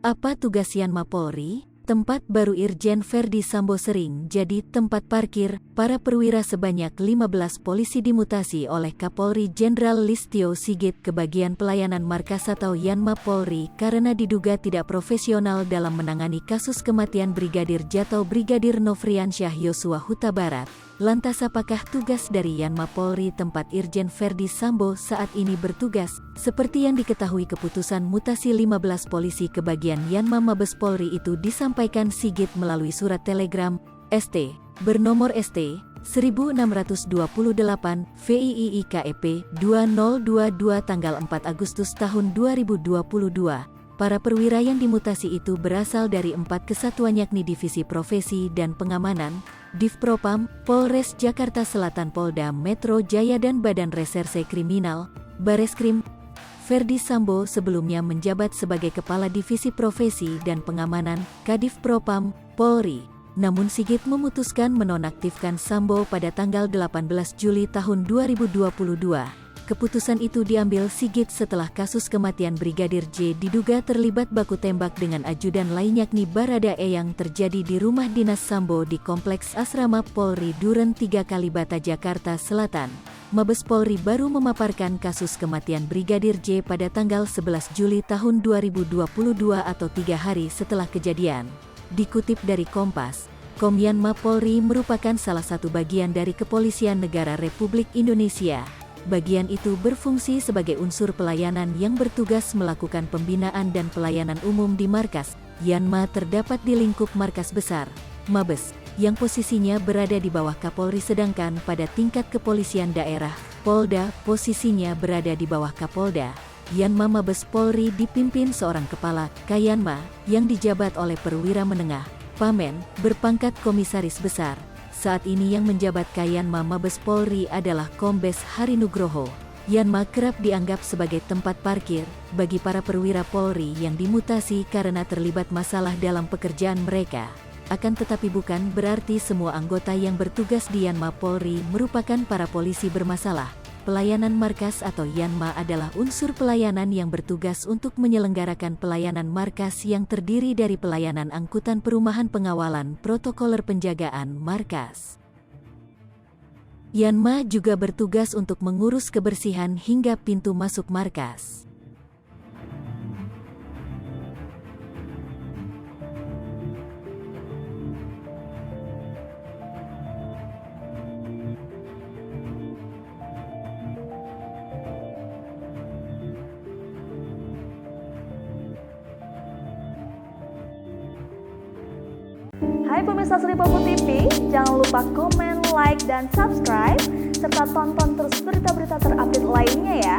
Apa tugas Yanma Polri? Tempat baru Irjen Verdi Sambo sering jadi tempat parkir para perwira. Sebanyak 15 polisi dimutasi oleh Kapolri Jenderal Listio Sigit ke bagian pelayanan markas atau Yanma Polri karena diduga tidak profesional dalam menangani kasus kematian Brigadir J atau Brigadir Nofriansyah Yosua Huta Barat. Lantas apakah tugas dari Yanma Polri tempat Irjen Verdi Sambo saat ini bertugas? Seperti yang diketahui, keputusan mutasi 15 polisi ke bagian Yanma Mabes Polri itu disampaikan Sigit melalui surat telegram ST bernomor ST 1628 VIIIKEP 2022 tanggal 4 Agustus tahun 2022. Para perwira yang dimutasi itu berasal dari 4 kesatuan, yakni Divisi Profesi dan Pengamanan, Divpropam, Polres Jakarta Selatan, Polda Metro Jaya dan Badan Reserse Kriminal, Bareskrim. Verdi Sambo sebelumnya menjabat sebagai Kepala Divisi Profesi dan Pengamanan, Kadivpropam, Polri. Namun Sigit memutuskan menonaktifkan Sambo pada tanggal 18 Juli tahun 2022. Keputusan itu diambil Sigit setelah kasus kematian Brigadir J diduga terlibat baku tembak dengan ajudan lain, yakni Baradae, yang terjadi di rumah dinas Sambo di Kompleks Asrama Polri Duren 3 Kalibata, Jakarta Selatan. Mabes Polri baru memaparkan kasus kematian Brigadir J pada tanggal 11 Juli tahun 2022 atau 3 hari setelah kejadian. Dikutip dari Kompas, Yanma Polri merupakan salah satu bagian dari Kepolisian Negara Republik Indonesia. Bagian itu berfungsi sebagai unsur pelayanan yang bertugas melakukan pembinaan dan pelayanan umum di markas. Yanma terdapat di lingkup markas besar, Mabes, yang posisinya berada di bawah Kapolri, sedangkan pada tingkat kepolisian daerah, Polda, posisinya berada di bawah Kapolda. Yanma Mabes Polri dipimpin seorang kepala, Kayanma, yang dijabat oleh perwira menengah, Pamen, berpangkat Komisaris Besar. Saat ini yang menjabat Kayanma Mabes Polri adalah Kombes Hari Nugroho. Yanma kerap dianggap sebagai tempat parkir bagi para perwira Polri yang dimutasi karena terlibat masalah dalam pekerjaan mereka. Akan tetapi bukan berarti semua anggota yang bertugas di Yanma Polri merupakan para polisi bermasalah. Pelayanan markas atau Yanma adalah unsur pelayanan yang bertugas untuk menyelenggarakan pelayanan markas yang terdiri dari pelayanan angkutan, perumahan, pengawalan, protokoler, penjagaan markas. Yanma juga bertugas untuk mengurus kebersihan hingga pintu masuk markas. Hai pemirsa Sri Popo TV, jangan lupa komen, like, dan subscribe, serta tonton terus berita-berita terupdate lainnya ya.